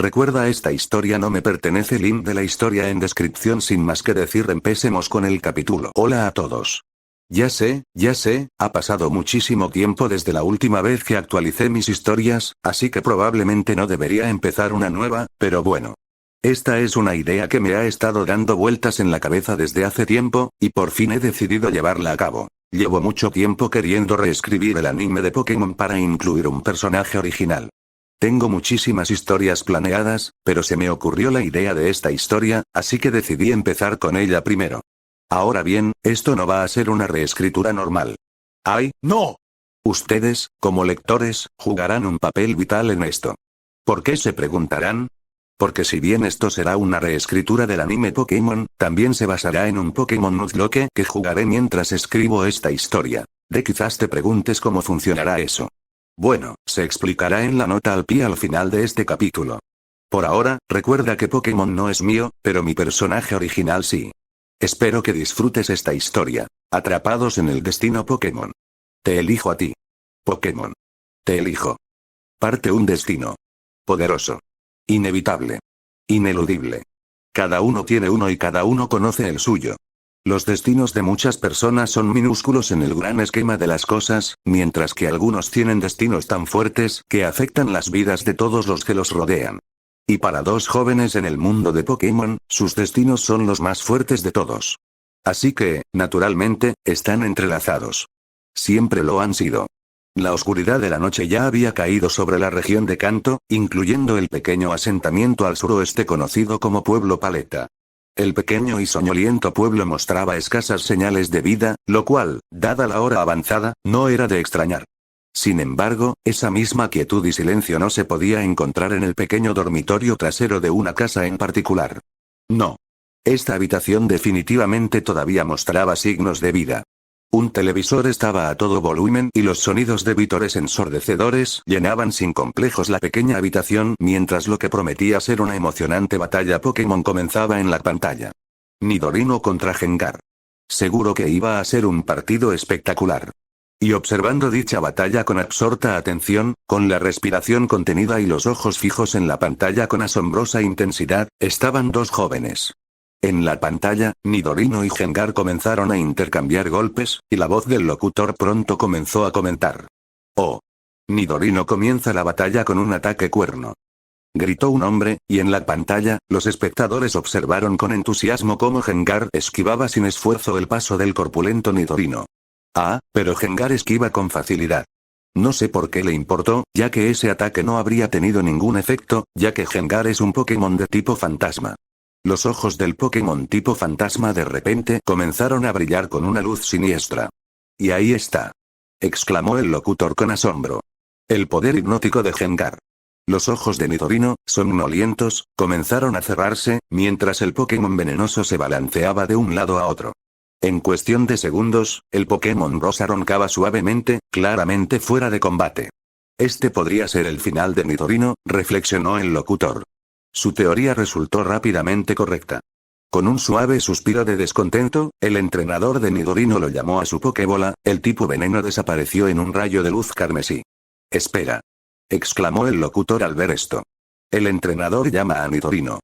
Recuerda, esta historia no me pertenece. Link de la historia en descripción. Sin más que decir, empecemos con el capítulo. Hola a todos. Ya sé, ha pasado muchísimo tiempo desde la última vez que actualicé mis historias, así que probablemente no debería empezar una nueva, pero bueno. Esta es una idea que me ha estado dando vueltas en la cabeza desde hace tiempo, y por fin he decidido llevarla a cabo. Llevo mucho tiempo queriendo reescribir el anime de Pokémon para incluir un personaje original. Tengo muchísimas historias planeadas, pero se me ocurrió la idea de esta historia, así que decidí empezar con ella primero. Ahora bien, esto no va a ser una reescritura normal. ¡Ay, no! Ustedes, como lectores, jugarán un papel vital en esto. ¿Por qué, se preguntarán? Porque si bien esto será una reescritura del anime Pokémon, también se basará en un Pokémon Nuzlocke que jugaré mientras escribo esta historia. Quizás te preguntes cómo funcionará eso. Bueno, se explicará en la nota al pie al final de este capítulo. Por ahora, recuerda que Pokémon no es mío, pero mi personaje original sí. Espero que disfrutes esta historia. Atrapados en el destino Pokémon. Te elijo a ti. Pokémon. Te elijo. Parte un destino. Poderoso. Inevitable. Ineludible. Cada uno tiene uno y cada uno conoce el suyo. Los destinos de muchas personas son minúsculos en el gran esquema de las cosas, mientras que algunos tienen destinos tan fuertes que afectan las vidas de todos los que los rodean. Y para dos jóvenes en el mundo de Pokémon, sus destinos son los más fuertes de todos. Así que, naturalmente, están entrelazados. Siempre lo han sido. La oscuridad de la noche ya había caído sobre la región de Kanto, incluyendo el pequeño asentamiento al suroeste conocido como Pueblo Paleta. El pequeño y soñoliento pueblo mostraba escasas señales de vida, lo cual, dada la hora avanzada, no era de extrañar. Sin embargo, esa misma quietud y silencio no se podía encontrar en el pequeño dormitorio trasero de una casa en particular. No. Esta habitación definitivamente todavía mostraba signos de vida. Un televisor estaba a todo volumen y los sonidos de vítores ensordecedores llenaban sin complejos la pequeña habitación mientras lo que prometía ser una emocionante batalla Pokémon comenzaba en la pantalla. Nidorino contra Gengar. Seguro que iba a ser un partido espectacular. Y observando dicha batalla con absorta atención, con la respiración contenida y los ojos fijos en la pantalla con asombrosa intensidad, estaban dos jóvenes. En la pantalla, Nidorino y Gengar comenzaron a intercambiar golpes, y la voz del locutor pronto comenzó a comentar. Oh. Nidorino comienza la batalla con un ataque cuerno. Gritó un hombre, y en la pantalla, los espectadores observaron con entusiasmo cómo Gengar esquivaba sin esfuerzo el paso del corpulento Nidorino. Ah, pero Gengar esquiva con facilidad. No sé por qué le importó, ya que ese ataque no habría tenido ningún efecto, ya que Gengar es un Pokémon de tipo fantasma. Los ojos del Pokémon tipo fantasma de repente comenzaron a brillar con una luz siniestra. Y ahí está. Exclamó el locutor con asombro. El poder hipnótico de Gengar. Los ojos de Nidorino, somnolientos, comenzaron a cerrarse, mientras el Pokémon venenoso se balanceaba de un lado a otro. En cuestión de segundos, el Pokémon rosa roncaba suavemente, claramente fuera de combate. Este podría ser el final de Nidorino, reflexionó el locutor. Su teoría resultó rápidamente correcta. Con un suave suspiro de descontento, el entrenador de Nidorino lo llamó a su Pokébola, el tipo veneno desapareció en un rayo de luz carmesí. Espera. Exclamó el locutor al ver esto. El entrenador llama a Nidorino.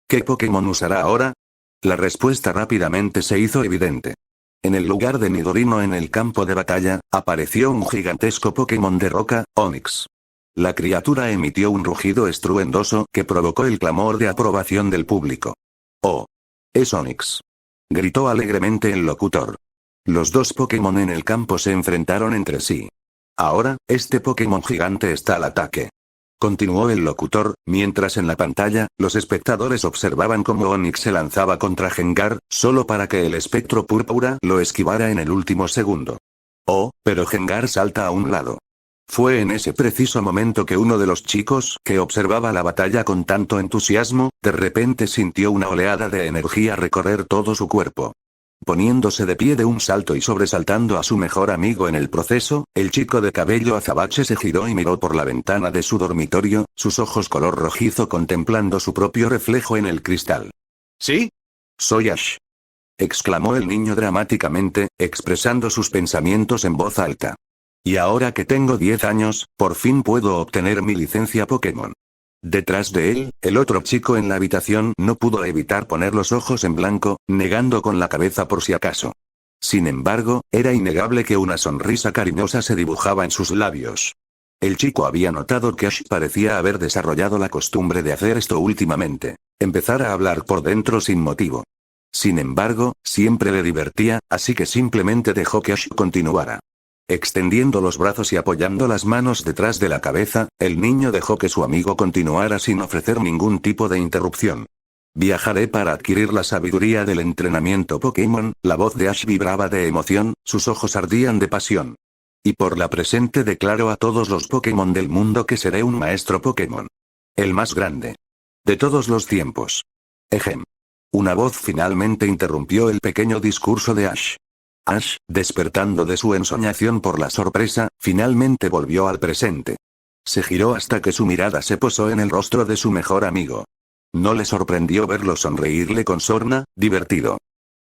¿Qué Pokémon usará ahora? La respuesta rápidamente se hizo evidente. En el lugar de Nidorino en el campo de batalla, apareció un gigantesco Pokémon de roca, Onix. La criatura emitió un rugido estruendoso que provocó el clamor de aprobación del público. ¡Oh! Es Onix. Gritó alegremente el locutor. Los dos Pokémon en el campo se enfrentaron entre sí. Ahora, este Pokémon gigante está al ataque. Continuó el locutor, mientras en la pantalla, los espectadores observaban cómo Onix se lanzaba contra Gengar, solo para que el espectro púrpura lo esquivara en el último segundo. Oh, pero Gengar salta a un lado. Fue en ese preciso momento que uno de los chicos que observaba la batalla con tanto entusiasmo, de repente sintió una oleada de energía recorrer todo su cuerpo. Poniéndose de pie de un salto y sobresaltando a su mejor amigo en el proceso, el chico de cabello azabache se giró y miró por la ventana de su dormitorio, sus ojos color rojizo contemplando su propio reflejo en el cristal. ¿Sí? Soy Ash. Exclamó el niño dramáticamente, expresando sus pensamientos en voz alta. Y ahora que tengo 10 años, por fin puedo obtener mi licencia Pokémon. Detrás de él, el otro chico en la habitación no pudo evitar poner los ojos en blanco, negando con la cabeza por si acaso. Sin embargo, era innegable que una sonrisa cariñosa se dibujaba en sus labios. El chico había notado que Ash parecía haber desarrollado la costumbre de hacer esto últimamente, empezar a hablar por dentro sin motivo. Sin embargo, siempre le divertía, así que simplemente dejó que Ash continuara. Extendiendo los brazos y apoyando las manos detrás de la cabeza, el niño dejó que su amigo continuara sin ofrecer ningún tipo de interrupción. Viajaré para adquirir la sabiduría del entrenamiento Pokémon. La voz de Ash vibraba de emoción, sus ojos ardían de pasión. Y por la presente declaro a todos los Pokémon del mundo que seré un maestro Pokémon. El más grande. De todos los tiempos. Ejem. Una voz finalmente interrumpió el pequeño discurso de Ash. Ash, despertando de su ensoñación por la sorpresa, finalmente volvió al presente. Se giró hasta que su mirada se posó en el rostro de su mejor amigo. No le sorprendió verlo sonreírle con sorna, divertido.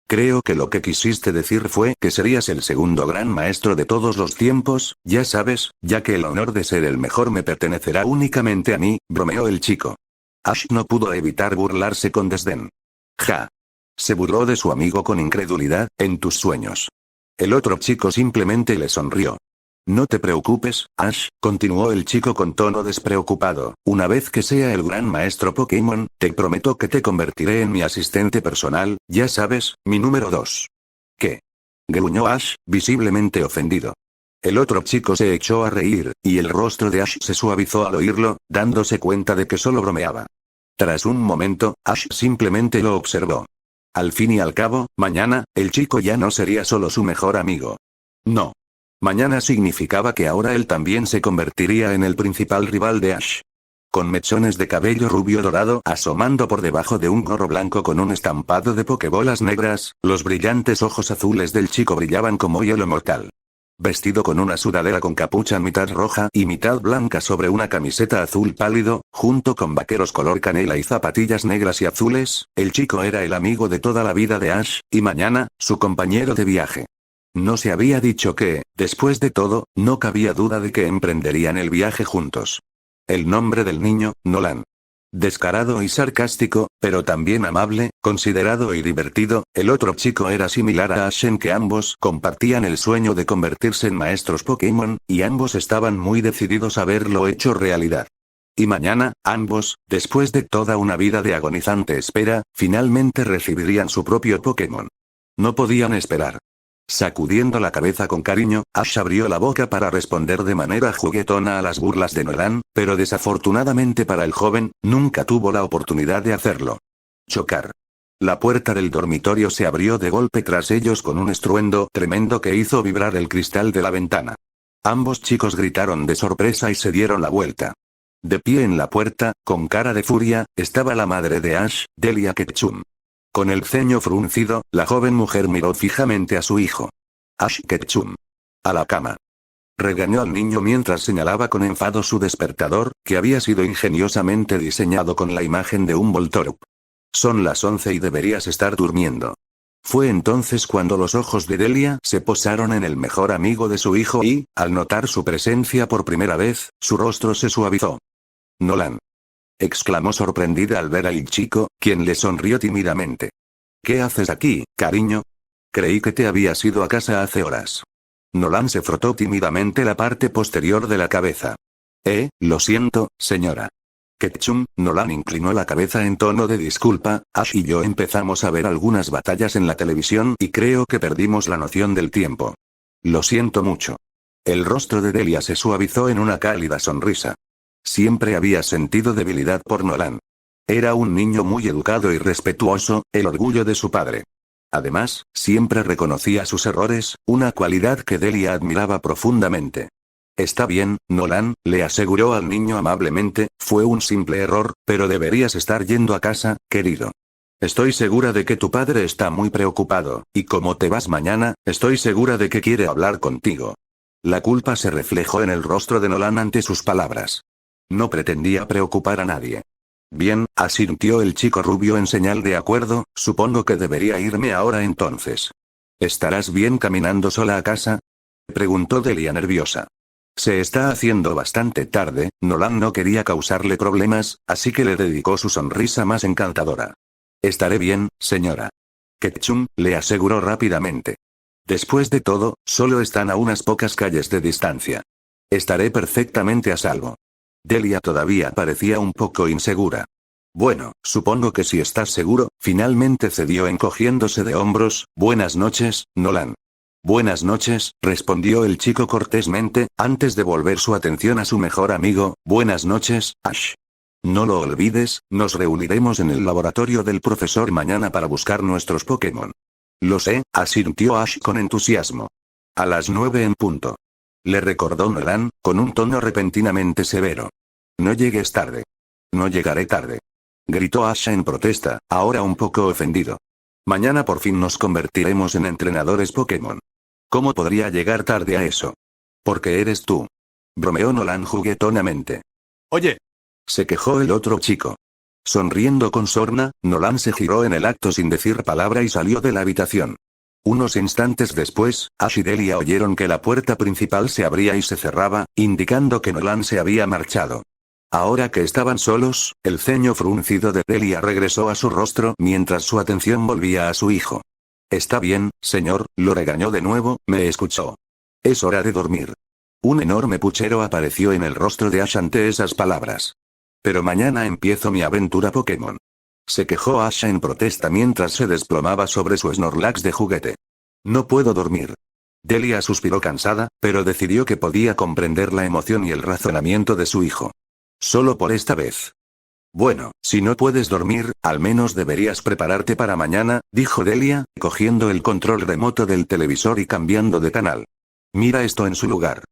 Creo que lo que quisiste decir fue que serías el segundo gran maestro de todos los tiempos, ya sabes, ya que el honor de ser el mejor me pertenecerá únicamente a mí, bromeó el chico. Ash no pudo evitar burlarse con desdén. Ja. Se burló de su amigo con incredulidad. En tus sueños. El otro chico simplemente le sonrió. No te preocupes, Ash, continuó el chico con tono despreocupado, una vez que sea el gran maestro Pokémon, te prometo que te convertiré en mi asistente personal, ya sabes, mi número 2. ¿Qué? Gruñó Ash, visiblemente ofendido. El otro chico se echó a reír, y el rostro de Ash se suavizó al oírlo, dándose cuenta de que solo bromeaba. Tras un momento, Ash simplemente lo observó. Al fin y al cabo, mañana, el chico ya no sería solo su mejor amigo. No. Mañana significaba que ahora él también se convertiría en el principal rival de Ash. Con mechones de cabello rubio dorado asomando por debajo de un gorro blanco con un estampado de pokebolas negras, los brillantes ojos azules del chico brillaban como hielo mortal. Vestido con una sudadera con capucha mitad roja y mitad blanca sobre una camiseta azul pálido, junto con vaqueros color canela y zapatillas negras y azules, el chico era el amigo de toda la vida de Ash, y mañana, su compañero de viaje. No se había dicho que, después de todo, no cabía duda de que emprenderían el viaje juntos. El nombre del niño, Nolan. Descarado y sarcástico, pero también amable, considerado y divertido, el otro chico era similar a Ash en que ambos compartían el sueño de convertirse en maestros Pokémon, y ambos estaban muy decididos a verlo hecho realidad. Y mañana, ambos, después de toda una vida de agonizante espera, finalmente recibirían su propio Pokémon. No podían esperar. Sacudiendo la cabeza con cariño, Ash abrió la boca para responder de manera juguetona a las burlas de Nolan, pero desafortunadamente para el joven, nunca tuvo la oportunidad de hacerlo. Chocar. La puerta del dormitorio se abrió de golpe tras ellos con un estruendo tremendo que hizo vibrar el cristal de la ventana. Ambos chicos gritaron de sorpresa y se dieron la vuelta. De pie en la puerta, con cara de furia, estaba la madre de Ash, Delia Ketchum. Con el ceño fruncido, la joven mujer miró fijamente a su hijo. Ash Ketchum. A la cama. Regañó al niño mientras señalaba con enfado su despertador, que había sido ingeniosamente diseñado con la imagen de un Voltorb. Son las 11 y deberías estar durmiendo. Fue entonces cuando los ojos de Delia se posaron en el mejor amigo de su hijo y, al notar su presencia por primera vez, su rostro se suavizó. Nolan. Exclamó sorprendida al ver al chico, quien le sonrió tímidamente. ¿Qué haces aquí, cariño? Creí que te habías ido a casa hace horas. Nolan se frotó tímidamente la parte posterior de la cabeza. Lo siento, señora. Ketchum. Nolan inclinó la cabeza en tono de disculpa. Ash y yo empezamos a ver algunas batallas en la televisión y creo que perdimos la noción del tiempo. Lo siento mucho. El rostro de Delia se suavizó en una cálida sonrisa. Siempre había sentido debilidad por Nolan. Era un niño muy educado y respetuoso, el orgullo de su padre. Además, siempre reconocía sus errores, una cualidad que Delia admiraba profundamente. Está bien, Nolan, le aseguró al niño amablemente, fue un simple error, pero deberías estar yendo a casa, querido. Estoy segura de que tu padre está muy preocupado, y como te vas mañana, estoy segura de que quiere hablar contigo. La culpa se reflejó en el rostro de Nolan ante sus palabras. No pretendía preocupar a nadie. Bien, asintió el chico rubio en señal de acuerdo, supongo que debería irme ahora entonces. ¿Estarás bien caminando sola a casa? Preguntó Delia nerviosa. Se está haciendo bastante tarde, Nolan no quería causarle problemas, así que le dedicó su sonrisa más encantadora. Estaré bien, señora. Ketchum, le aseguró rápidamente. Después de todo, solo están a unas pocas calles de distancia. Estaré perfectamente a salvo. Delia todavía parecía un poco insegura. Bueno, supongo que si estás seguro, finalmente cedió encogiéndose de hombros. Buenas noches, Nolan. Buenas noches, respondió el chico cortésmente, antes de volver su atención a su mejor amigo. Buenas noches, Ash. No lo olvides, nos reuniremos en el laboratorio del profesor mañana para buscar nuestros Pokémon. Lo sé, asintió Ash con entusiasmo. A las 9 en punto. Le recordó Nolan, con un tono repentinamente severo. No llegues tarde. No llegaré tarde. Gritó Ash en protesta, ahora un poco ofendido. Mañana por fin nos convertiremos en entrenadores Pokémon. ¿Cómo podría llegar tarde a eso? Porque eres tú. Bromeó Nolan juguetonamente. Oye. Se quejó el otro chico. Sonriendo con sorna, Nolan se giró en el acto sin decir palabra y salió de la habitación. Unos instantes después, Ash y Delia oyeron que la puerta principal se abría y se cerraba, indicando que Nolan se había marchado. Ahora que estaban solos, el ceño fruncido de Delia regresó a su rostro mientras su atención volvía a su hijo. Está bien, señor, lo regañó de nuevo, me escuchó. Es hora de dormir. Un enorme puchero apareció en el rostro de Ash ante esas palabras. Pero mañana empiezo mi aventura Pokémon. Se quejó Ash en protesta mientras se desplomaba sobre su Snorlax de juguete. No puedo dormir. Delia suspiró cansada, pero decidió que podía comprender la emoción y el razonamiento de su hijo. Solo por esta vez. Bueno, si no puedes dormir, al menos deberías prepararte para mañana, dijo Delia, cogiendo el control remoto del televisor y cambiando de canal. Mira esto en su lugar.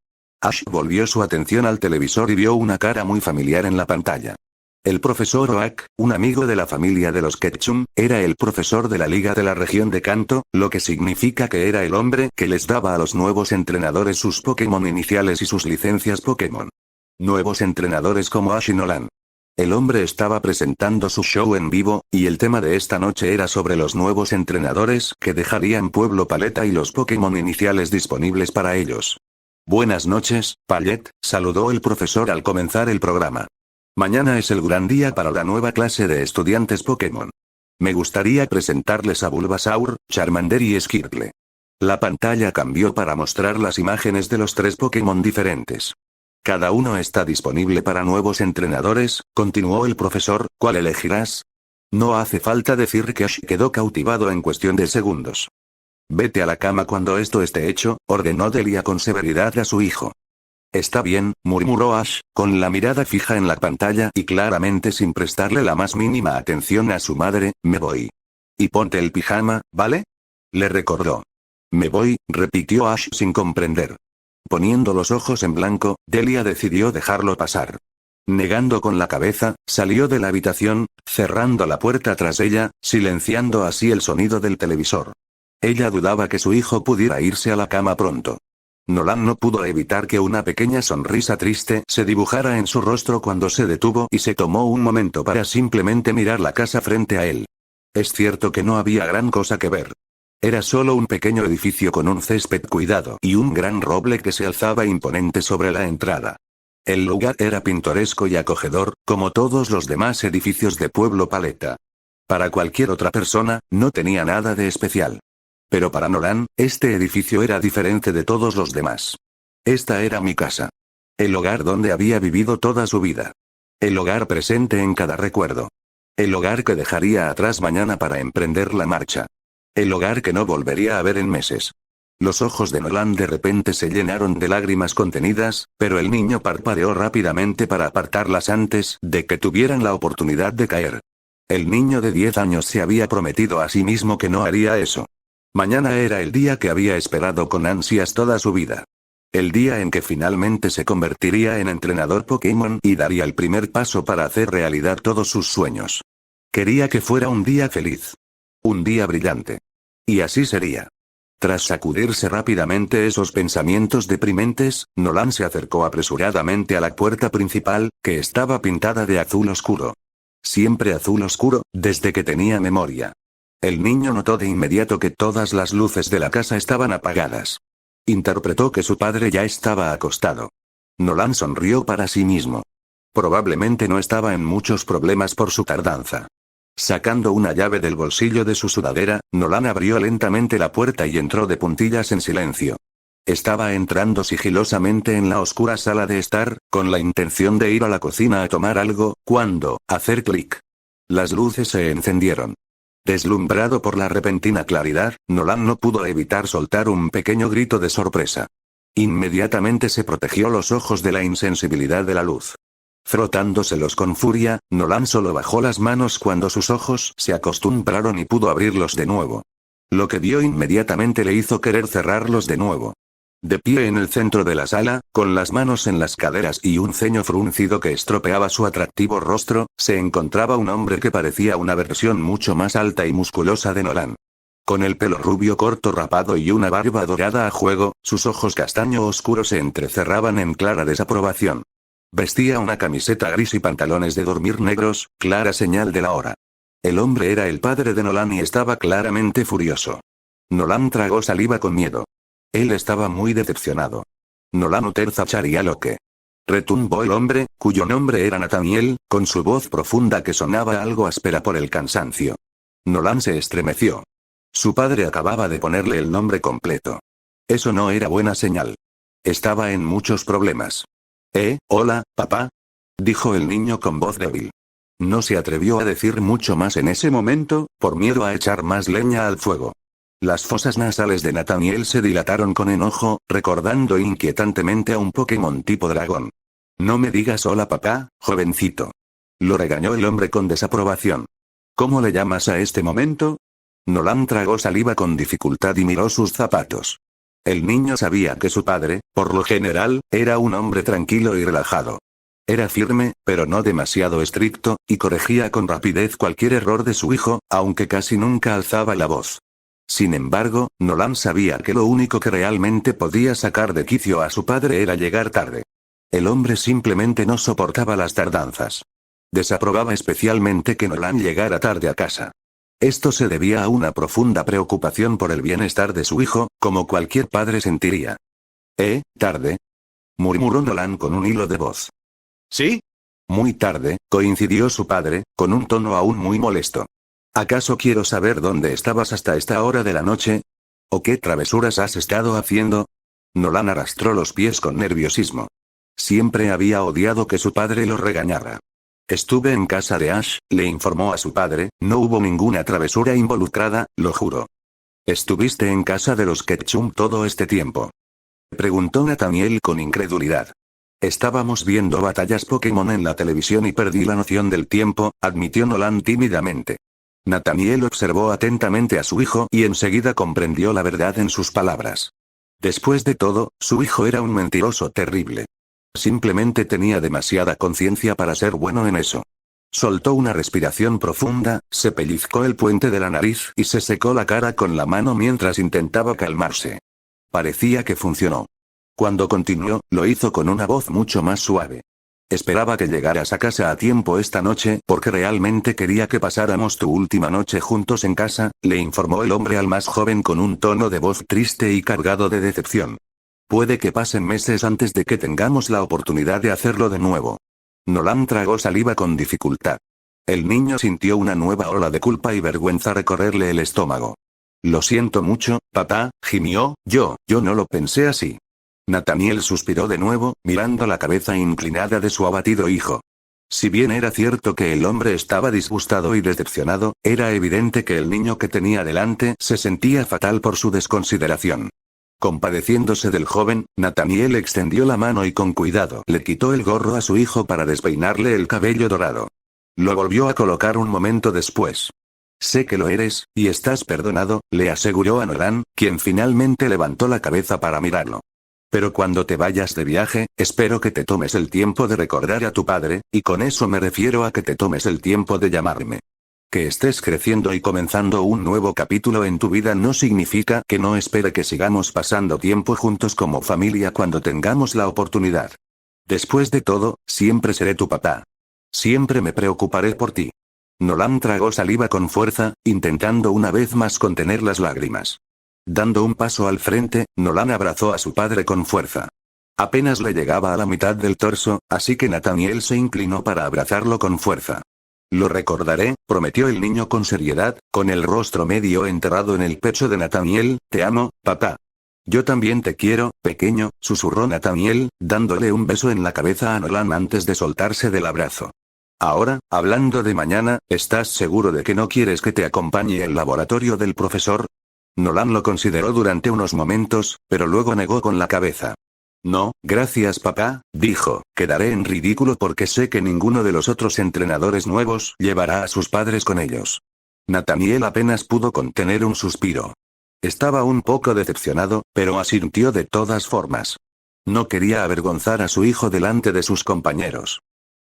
Ash volvió su atención al televisor y vio una cara muy familiar en la pantalla. El profesor Oak, un amigo de la familia de los Ketchum, era el profesor de la Liga de la Región de Kanto, lo que significa que era el hombre que les daba a los nuevos entrenadores sus Pokémon iniciales y sus licencias Pokémon. Nuevos entrenadores como Ash y Nolan. El hombre estaba presentando su show en vivo, y el tema de esta noche era sobre los nuevos entrenadores que dejarían Pueblo Paleta y los Pokémon iniciales disponibles para ellos. Buenas noches, Pallet, saludó el profesor al comenzar el programa. Mañana es el gran día para la nueva clase de estudiantes Pokémon. Me gustaría presentarles a Bulbasaur, Charmander y Squirtle. La pantalla cambió para mostrar las imágenes de los 3 Pokémon diferentes. Cada uno está disponible para nuevos entrenadores, continuó el profesor. ¿Cuál elegirás? No hace falta decir que Ash quedó cautivado en cuestión de segundos. Vete a la cama cuando esto esté hecho, ordenó Delia con severidad a su hijo. Está bien, murmuró Ash, con la mirada fija en la pantalla y claramente sin prestarle la más mínima atención a su madre. Me voy. Y ponte el pijama, ¿vale? Le recordó. Me voy, repitió Ash sin comprender. Poniendo los ojos en blanco, Delia decidió dejarlo pasar. Negando con la cabeza, salió de la habitación, cerrando la puerta tras ella, silenciando así el sonido del televisor. Ella dudaba que su hijo pudiera irse a la cama pronto. Nolan no pudo evitar que una pequeña sonrisa triste se dibujara en su rostro cuando se detuvo y se tomó un momento para simplemente mirar la casa frente a él. Es cierto que no había gran cosa que ver. Era solo un pequeño edificio con un césped cuidado y un gran roble que se alzaba imponente sobre la entrada. El lugar era pintoresco y acogedor, como todos los demás edificios de Pueblo Paleta. Para cualquier otra persona, no tenía nada de especial. Pero para Nolan, este edificio era diferente de todos los demás. Esta era mi casa. El hogar donde había vivido toda su vida. El hogar presente en cada recuerdo. El hogar que dejaría atrás mañana para emprender la marcha. El hogar que no volvería a ver en meses. Los ojos de Nolan de repente se llenaron de lágrimas contenidas, pero el niño parpadeó rápidamente para apartarlas antes de que tuvieran la oportunidad de caer. El niño de 10 años se había prometido a sí mismo que no haría eso. Mañana era el día que había esperado con ansias toda su vida. El día en que finalmente se convertiría en entrenador Pokémon y daría el primer paso para hacer realidad todos sus sueños. Quería que fuera un día feliz. Un día brillante. Y así sería. Tras sacudirse rápidamente esos pensamientos deprimentes, Nolan se acercó apresuradamente a la puerta principal, que estaba pintada de azul oscuro. Siempre azul oscuro, desde que tenía memoria. El niño notó de inmediato que todas las luces de la casa estaban apagadas. Interpretó que su padre ya estaba acostado. Nolan sonrió para sí mismo. Probablemente no estaba en muchos problemas por su tardanza. Sacando una llave del bolsillo de su sudadera, Nolan abrió lentamente la puerta y entró de puntillas en silencio. Estaba entrando sigilosamente en la oscura sala de estar, con la intención de ir a la cocina a tomar algo, cuando, hacer clic. Las luces se encendieron. Deslumbrado por la repentina claridad, Nolan no pudo evitar soltar un pequeño grito de sorpresa. Inmediatamente se protegió los ojos de la insensibilidad de la luz. Frotándoselos con furia, Nolan solo bajó las manos cuando sus ojos se acostumbraron y pudo abrirlos de nuevo. Lo que vio inmediatamente le hizo querer cerrarlos de nuevo. De pie en el centro de la sala, con las manos en las caderas y un ceño fruncido que estropeaba su atractivo rostro, se encontraba un hombre que parecía una versión mucho más alta y musculosa de Nolan. Con el pelo rubio corto rapado y una barba dorada a juego, sus ojos castaño oscuro se entrecerraban en clara desaprobación. Vestía una camiseta gris y pantalones de dormir negros, clara señal de la hora. El hombre era el padre de Nolan y estaba claramente furioso. Nolan tragó saliva con miedo. Él estaba muy decepcionado. Nolan Uterzacharia lo que. Retumbó el hombre, cuyo nombre era Nathaniel, con su voz profunda que sonaba algo áspera por el cansancio. Nolan se estremeció. Su padre acababa de ponerle el nombre completo. Eso no era buena señal. Estaba en muchos problemas. Hola, papá, dijo el niño con voz débil. No se atrevió a decir mucho más en ese momento, por miedo a echar más leña al fuego. Las fosas nasales de Nathaniel se dilataron con enojo, recordando inquietantemente a un Pokémon tipo dragón. No me digas hola papá, jovencito. Lo regañó el hombre con desaprobación. ¿Cómo le llamas a este momento? Nolan tragó saliva con dificultad y miró sus zapatos. El niño sabía que su padre, por lo general, era un hombre tranquilo y relajado. Era firme, pero no demasiado estricto, y corregía con rapidez cualquier error de su hijo, aunque casi nunca alzaba la voz. Sin embargo, Nolan sabía que lo único que realmente podía sacar de quicio a su padre era llegar tarde. El hombre simplemente no soportaba las tardanzas. Desaprobaba especialmente que Nolan llegara tarde a casa. Esto se debía a una profunda preocupación por el bienestar de su hijo, como cualquier padre sentiría. ¿Tarde? Murmuró Nolan con un hilo de voz. ¿Sí? Muy tarde, coincidió su padre, con un tono aún muy molesto. ¿Acaso quiero saber dónde estabas hasta esta hora de la noche? ¿O qué travesuras has estado haciendo? Nolan arrastró los pies con nerviosismo. Siempre había odiado que su padre lo regañara. Estuve en casa de Ash, le informó a su padre, no hubo ninguna travesura involucrada, lo juro. ¿Estuviste en casa de los Ketchum todo este tiempo? Preguntó Nathaniel con incredulidad. Estábamos viendo batallas Pokémon en la televisión y perdí la noción del tiempo, admitió Nolan tímidamente. Nathaniel observó atentamente a su hijo y enseguida comprendió la verdad en sus palabras. Después de todo, su hijo era un mentiroso terrible. Simplemente tenía demasiada conciencia para ser bueno en eso. Soltó una respiración profunda, se pellizcó el puente de la nariz y se secó la cara con la mano mientras intentaba calmarse. Parecía que funcionó. Cuando continuó, lo hizo con una voz mucho más suave. Esperaba que llegaras a casa a tiempo esta noche porque realmente quería que pasáramos tu última noche juntos en casa, le informó el hombre al más joven con un tono de voz triste y cargado de decepción. Puede que pasen meses antes de que tengamos la oportunidad de hacerlo de nuevo. Nolan tragó saliva con dificultad. El niño sintió una nueva ola de culpa y vergüenza recorrerle el estómago. Lo siento mucho, papá, gimió, yo no lo pensé así. Nathaniel suspiró de nuevo, mirando la cabeza inclinada de su abatido hijo. Si bien era cierto que el hombre estaba disgustado y decepcionado, era evidente que el niño que tenía delante se sentía fatal por su desconsideración. Compadeciéndose del joven, Nathaniel extendió la mano y con cuidado le quitó el gorro a su hijo para despeinarle el cabello dorado. Lo volvió a colocar un momento después. Sé que lo eres, y estás perdonado, le aseguró a Nolan, quien finalmente levantó la cabeza para mirarlo. Pero cuando te vayas de viaje, espero que te tomes el tiempo de recordar a tu padre, y con eso me refiero a que te tomes el tiempo de llamarme. Que estés creciendo y comenzando un nuevo capítulo en tu vida no significa que no espere que sigamos pasando tiempo juntos como familia cuando tengamos la oportunidad. Después de todo, siempre seré tu papá. Siempre me preocuparé por ti. Nolan tragó saliva con fuerza, intentando una vez más contener las lágrimas. Dando un paso al frente, Nolan abrazó a su padre con fuerza. Apenas le llegaba a la mitad del torso, así que Nathaniel se inclinó para abrazarlo con fuerza. Lo recordaré, prometió el niño con seriedad, con el rostro medio enterrado en el pecho de Nathaniel. Te amo, papá. Yo también te quiero, pequeño, susurró Nathaniel, dándole un beso en la cabeza a Nolan antes de soltarse del abrazo. Ahora, hablando de mañana, ¿estás seguro de que no quieres que te acompañe al laboratorio del profesor? Nolan lo consideró durante unos momentos, pero luego negó con la cabeza. No, gracias papá, dijo, quedaré en ridículo porque sé que ninguno de los otros entrenadores nuevos llevará a sus padres con ellos. Nathaniel apenas pudo contener un suspiro. Estaba un poco decepcionado, pero asintió de todas formas. No quería avergonzar a su hijo delante de sus compañeros.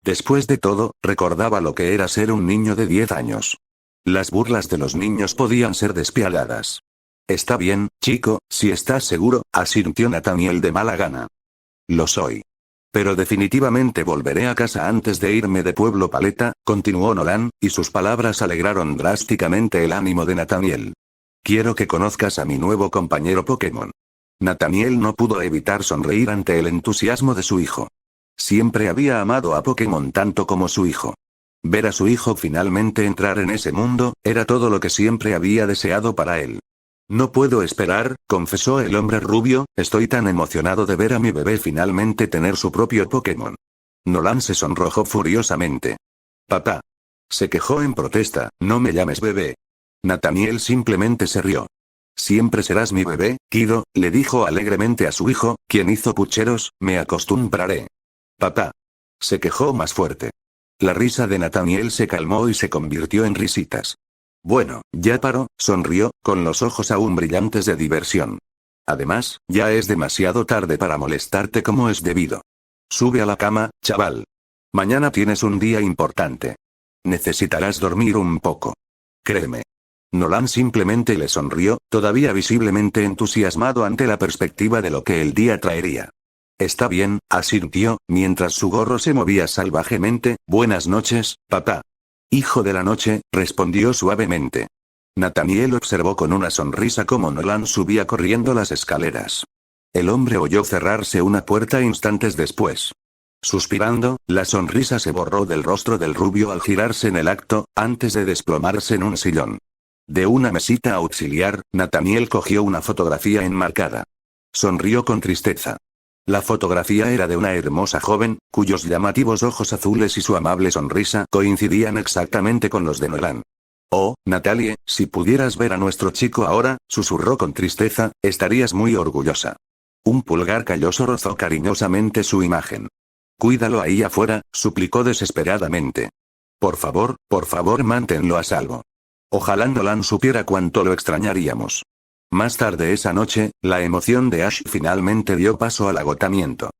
Después de todo, recordaba lo que era ser un niño de 10 años. Las burlas de los niños podían ser despiadadas. Está bien, chico, si estás seguro, asintió Nathaniel de mala gana. Lo soy. Pero definitivamente volveré a casa antes de irme de Pueblo Paleta, continuó Nolan, y sus palabras alegraron drásticamente el ánimo de Nathaniel. Quiero que conozcas a mi nuevo compañero Pokémon. Nathaniel no pudo evitar sonreír ante el entusiasmo de su hijo. Siempre había amado a Pokémon tanto como su hijo. Ver a su hijo finalmente entrar en ese mundo, era todo lo que siempre había deseado para él. No puedo esperar, confesó el hombre rubio, estoy tan emocionado de ver a mi bebé finalmente tener su propio Pokémon. Nolan se sonrojó furiosamente. Papá. Se quejó en protesta, no me llames bebé. Nathaniel simplemente se rió. Siempre serás mi bebé, Kido, le dijo alegremente a su hijo, quien hizo pucheros, me acostumbraré. Papá. Se quejó más fuerte. La risa de Nathaniel se calmó y se convirtió en risitas. Bueno, ya paró, sonrió, con los ojos aún brillantes de diversión. Además, ya es demasiado tarde para molestarte como es debido. Sube a la cama, chaval. Mañana tienes un día importante. Necesitarás dormir un poco. Créeme. Nolan simplemente le sonrió, todavía visiblemente entusiasmado ante la perspectiva de lo que el día traería. Está bien, asintió, mientras su gorro se movía salvajemente. Buenas noches, papá. Hijo de la noche, respondió suavemente. Nathaniel observó con una sonrisa cómo Nolan subía corriendo las escaleras. El hombre oyó cerrarse una puerta instantes después. Suspirando, la sonrisa se borró del rostro del rubio al girarse en el acto, antes de desplomarse en un sillón. De una mesita auxiliar, Nathaniel cogió una fotografía enmarcada. Sonrió con tristeza. La fotografía era de una hermosa joven, cuyos llamativos ojos azules y su amable sonrisa coincidían exactamente con los de Nolan. Oh, Natalie, si pudieras ver a nuestro chico ahora, susurró con tristeza, estarías muy orgullosa. Un pulgar calloso rozó cariñosamente su imagen. Cuídalo ahí afuera, suplicó desesperadamente. Por favor, manténlo a salvo. Ojalá Nolan supiera cuánto lo extrañaríamos. Más tarde esa noche, la emoción de Ash finalmente dio paso al agotamiento.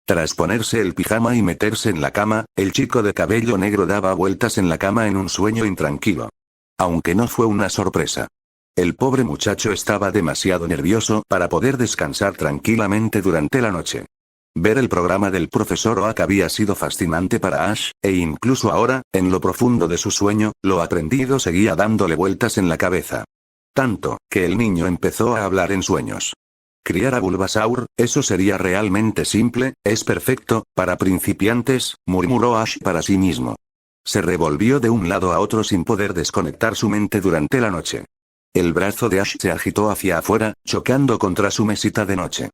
Tras ponerse el pijama y meterse en la cama, el chico de cabello negro daba vueltas en la cama en un sueño intranquilo. Aunque no fue una sorpresa. El pobre muchacho estaba demasiado nervioso para poder descansar tranquilamente durante la noche. Ver el programa del profesor Oak había sido fascinante para Ash, e incluso ahora, en lo profundo de su sueño, lo aprendido seguía dándole vueltas en la cabeza. Tanto, que el niño empezó a hablar en sueños. Criar a Bulbasaur, eso sería realmente simple, es perfecto, para principiantes, murmuró Ash para sí mismo. Se revolvió de un lado a otro sin poder desconectar su mente durante la noche. El brazo de Ash se agitó hacia afuera, chocando contra su mesita de noche.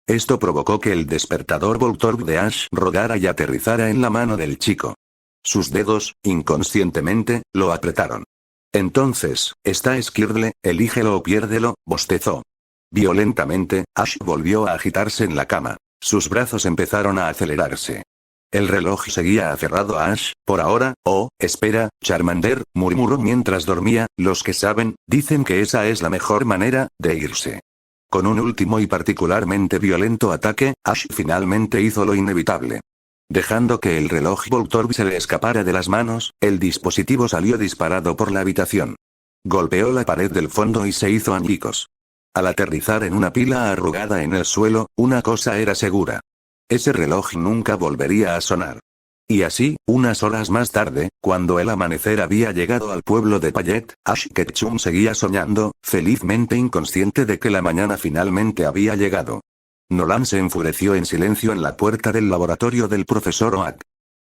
Esto provocó que el despertador Voltorb de Ash rodara y aterrizara en la mano del chico. Sus dedos, inconscientemente, lo apretaron. Entonces, está Esquirle, elígelo o piérdelo, bostezó. Violentamente, Ash volvió a agitarse en la cama. Sus brazos empezaron a acelerarse. El reloj seguía aferrado a Ash, por ahora. Oh, espera, Charmander, murmuró mientras dormía, los que saben, dicen que esa es la mejor manera de irse. Con un último y particularmente violento ataque, Ash finalmente hizo lo inevitable. Dejando que el reloj Voltorb se le escapara de las manos, el dispositivo salió disparado por la habitación. Golpeó la pared del fondo y se hizo añicos. Al aterrizar en una pila arrugada en el suelo, una cosa era segura. Ese reloj nunca volvería a sonar. Y así, unas horas más tarde, cuando el amanecer había llegado al pueblo de Payet, Ash Ketchum seguía soñando, felizmente inconsciente de que la mañana finalmente había llegado. Nolan se enfureció en silencio en la puerta del laboratorio del profesor Oak.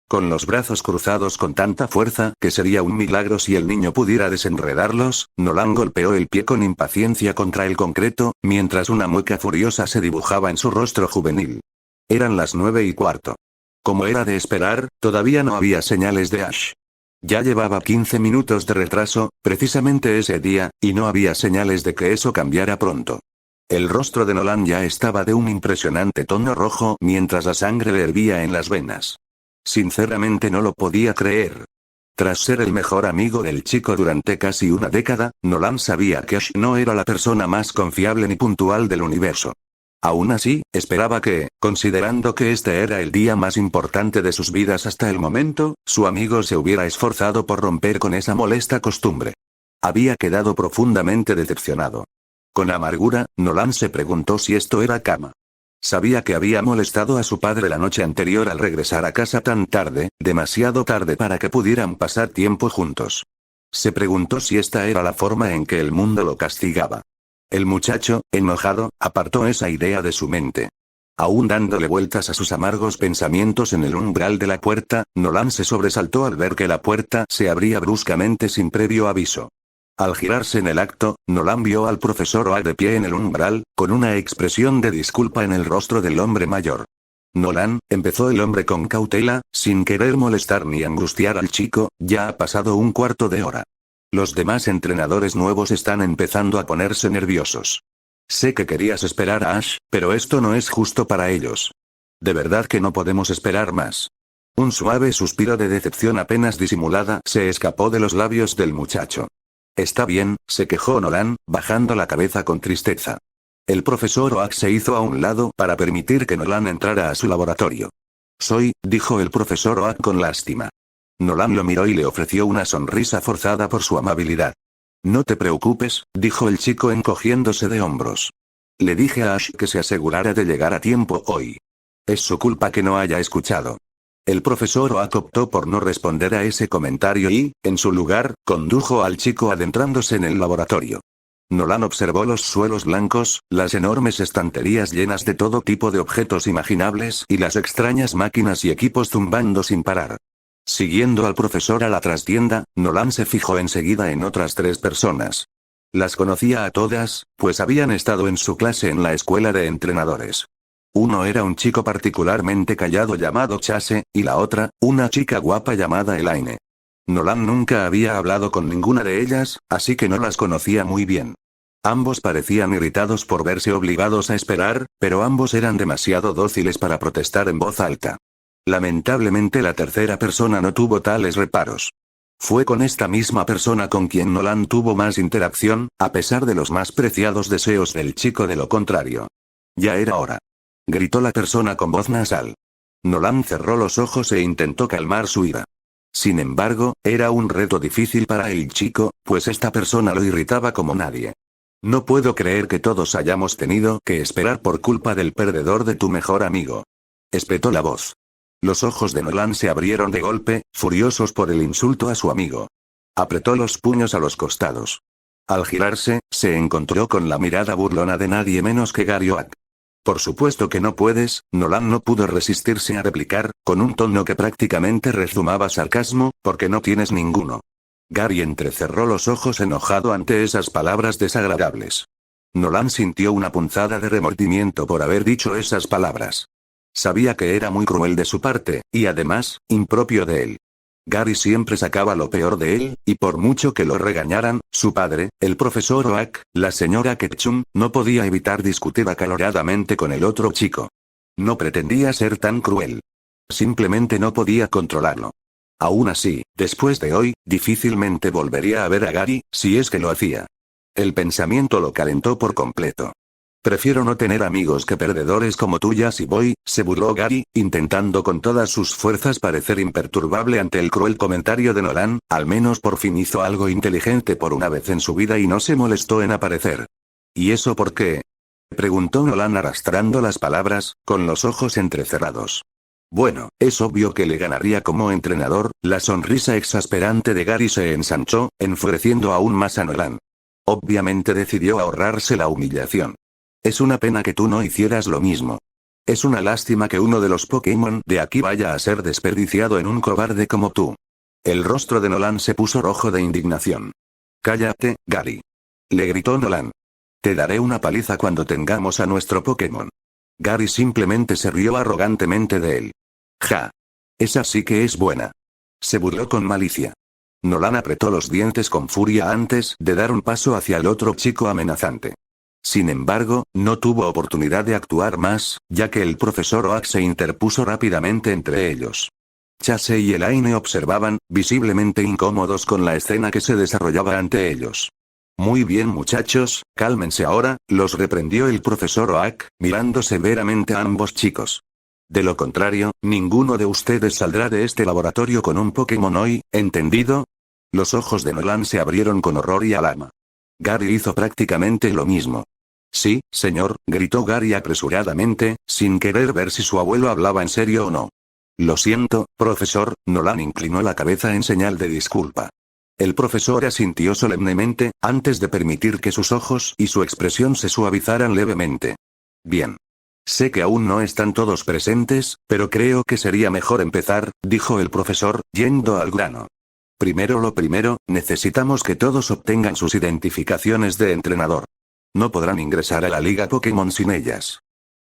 Con los brazos cruzados con tanta fuerza que sería un milagro si el niño pudiera desenredarlos, Nolan golpeó el pie con impaciencia contra el concreto, mientras una mueca furiosa se dibujaba en su rostro juvenil. Eran las 9:15. Como era de esperar, todavía no había señales de Ash. Ya llevaba 15 minutos de retraso, precisamente ese día, y no había señales de que eso cambiara pronto. El rostro de Nolan ya estaba de un impresionante tono rojo mientras la sangre le hervía en las venas. Sinceramente no lo podía creer. Tras ser el mejor amigo del chico durante casi una década, Nolan sabía que Ash no era la persona más confiable ni puntual del universo. Aún así, esperaba que, considerando que este era el día más importante de sus vidas hasta el momento, su amigo se hubiera esforzado por romper con esa molesta costumbre. Había quedado profundamente decepcionado. Con amargura, Nolan se preguntó si esto era cama. Sabía que había molestado a su padre la noche anterior al regresar a casa tan tarde, demasiado tarde para que pudieran pasar tiempo juntos. Se preguntó si esta era la forma en que el mundo lo castigaba. El muchacho, enojado, apartó esa idea de su mente. Aún dándole vueltas a sus amargos pensamientos en el umbral de la puerta, Nolan se sobresaltó al ver que la puerta se abría bruscamente sin previo aviso. Al girarse en el acto, Nolan vio al profesor Oak de pie en el umbral, con una expresión de disculpa en el rostro del hombre mayor. Nolan, empezó el hombre con cautela, sin querer molestar ni angustiar al chico, ya ha pasado un cuarto de hora. Los demás entrenadores nuevos están empezando a ponerse nerviosos. Sé que querías esperar a Ash, pero esto no es justo para ellos. De verdad que no podemos esperar más. Un suave suspiro de decepción apenas disimulada se escapó de los labios del muchacho. Está bien, se quejó Nolan, bajando la cabeza con tristeza. El profesor Oak se hizo a un lado para permitir que Nolan entrara a su laboratorio. Dijo el profesor Oak con lástima. Nolan lo miró y le ofreció una sonrisa forzada por su amabilidad. No te preocupes, dijo el chico encogiéndose de hombros. Le dije a Ash que se asegurara de llegar a tiempo hoy. Es su culpa que no haya escuchado. El profesor Oak optó por no responder a ese comentario y, en su lugar, condujo al chico adentrándose en el laboratorio. Nolan observó los suelos blancos, las enormes estanterías llenas de todo tipo de objetos imaginables y las extrañas máquinas y equipos zumbando sin parar. Siguiendo al profesor a la trastienda, Nolan se fijó enseguida en otras 3 personas. Las conocía a todas, pues habían estado en su clase en la escuela de entrenadores. Uno era un chico particularmente callado llamado Chase, y la otra, una chica guapa llamada Elaine. Nolan nunca había hablado con ninguna de ellas, así que no las conocía muy bien. Ambos parecían irritados por verse obligados a esperar, pero ambos eran demasiado dóciles para protestar en voz alta. Lamentablemente la tercera persona no tuvo tales reparos. Fue con esta misma persona con quien Nolan tuvo más interacción, a pesar de los más preciados deseos del chico de lo contrario. Ya era hora. Gritó la persona con voz nasal. Nolan cerró los ojos e intentó calmar su ira. Sin embargo, era un reto difícil para el chico, pues esta persona lo irritaba como nadie. No puedo creer que todos hayamos tenido que esperar por culpa del perdedor de tu mejor amigo. Espetó la voz. Los ojos de Nolan se abrieron de golpe, furiosos por el insulto a su amigo. Apretó los puños a los costados. Al girarse, se encontró con la mirada burlona de nadie menos que Gary Oak. Por supuesto que no puedes, Nolan no pudo resistirse a replicar, con un tono que prácticamente rezumaba sarcasmo, porque no tienes ninguno. Gary entrecerró los ojos enojado ante esas palabras desagradables. Nolan sintió una punzada de remordimiento por haber dicho esas palabras. Sabía que era muy cruel de su parte, y además, impropio de él. Gary siempre sacaba lo peor de él, y por mucho que lo regañaran, su padre, el profesor Oak, la señora Ketchum, no podía evitar discutir acaloradamente con el otro chico. No pretendía ser tan cruel. Simplemente no podía controlarlo. Aún así, después de hoy, difícilmente volvería a ver a Gary, si es que lo hacía. El pensamiento lo calentó por completo. Prefiero no tener amigos que perdedores como tú, Yassy Boy, se burló Gary, intentando con todas sus fuerzas parecer imperturbable ante el cruel comentario de Nolan. Al menos por fin hizo algo inteligente por una vez en su vida y no se molestó en aparecer. ¿Y eso por qué?, preguntó Nolan arrastrando las palabras, con los ojos entrecerrados. Bueno, es obvio que le ganaría como entrenador. La sonrisa exasperante de Gary se ensanchó, enfureciendo aún más a Nolan. Obviamente decidió ahorrarse la humillación. Es una pena que tú no hicieras lo mismo. Es una lástima que uno de los Pokémon de aquí vaya a ser desperdiciado en un cobarde como tú. El rostro de Nolan se puso rojo de indignación. Cállate, Gary. Le gritó Nolan. Te daré una paliza cuando tengamos a nuestro Pokémon. Gary simplemente se rió arrogantemente de él. Ja. Esa sí que es buena. Se burló con malicia. Nolan apretó los dientes con furia antes de dar un paso hacia el otro chico amenazante. Sin embargo, no tuvo oportunidad de actuar más, ya que el profesor Oak se interpuso rápidamente entre ellos. Chase y Elaine observaban, visiblemente incómodos con la escena que se desarrollaba ante ellos. Muy bien muchachos, cálmense ahora, los reprendió el profesor Oak, mirando severamente a ambos chicos. De lo contrario, ninguno de ustedes saldrá de este laboratorio con un Pokémon hoy, ¿entendido? Los ojos de Nolan se abrieron con horror y alarma. Gary hizo prácticamente lo mismo. Sí, señor, gritó Gary apresuradamente, sin querer ver si su abuelo hablaba en serio o no. Lo siento, profesor, Nolan inclinó la cabeza en señal de disculpa. El profesor asintió solemnemente, antes de permitir que sus ojos y su expresión se suavizaran levemente. Bien. Sé que aún no están todos presentes, pero creo que sería mejor empezar, dijo el profesor, yendo al grano. Primero lo primero, necesitamos que todos obtengan sus identificaciones de entrenador. No podrán ingresar a la Liga Pokémon sin ellas.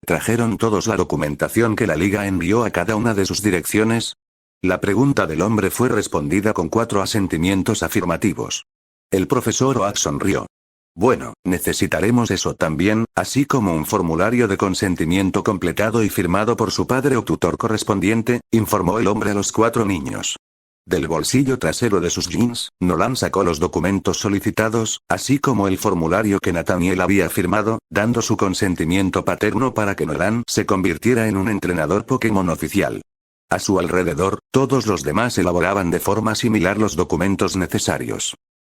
¿Trajeron todos la documentación que la Liga envió a cada una de sus direcciones? La pregunta del hombre fue respondida con 4 asentimientos afirmativos. El profesor Oak sonrió. Bueno, necesitaremos eso también, así como un formulario de consentimiento completado y firmado por su padre o tutor correspondiente, informó el hombre a los 4 niños. Del bolsillo trasero de sus jeans, Nolan sacó los documentos solicitados, así como el formulario que Nathaniel había firmado, dando su consentimiento paterno para que Nolan se convirtiera en un entrenador Pokémon oficial. A su alrededor, todos los demás elaboraban de forma similar los documentos necesarios.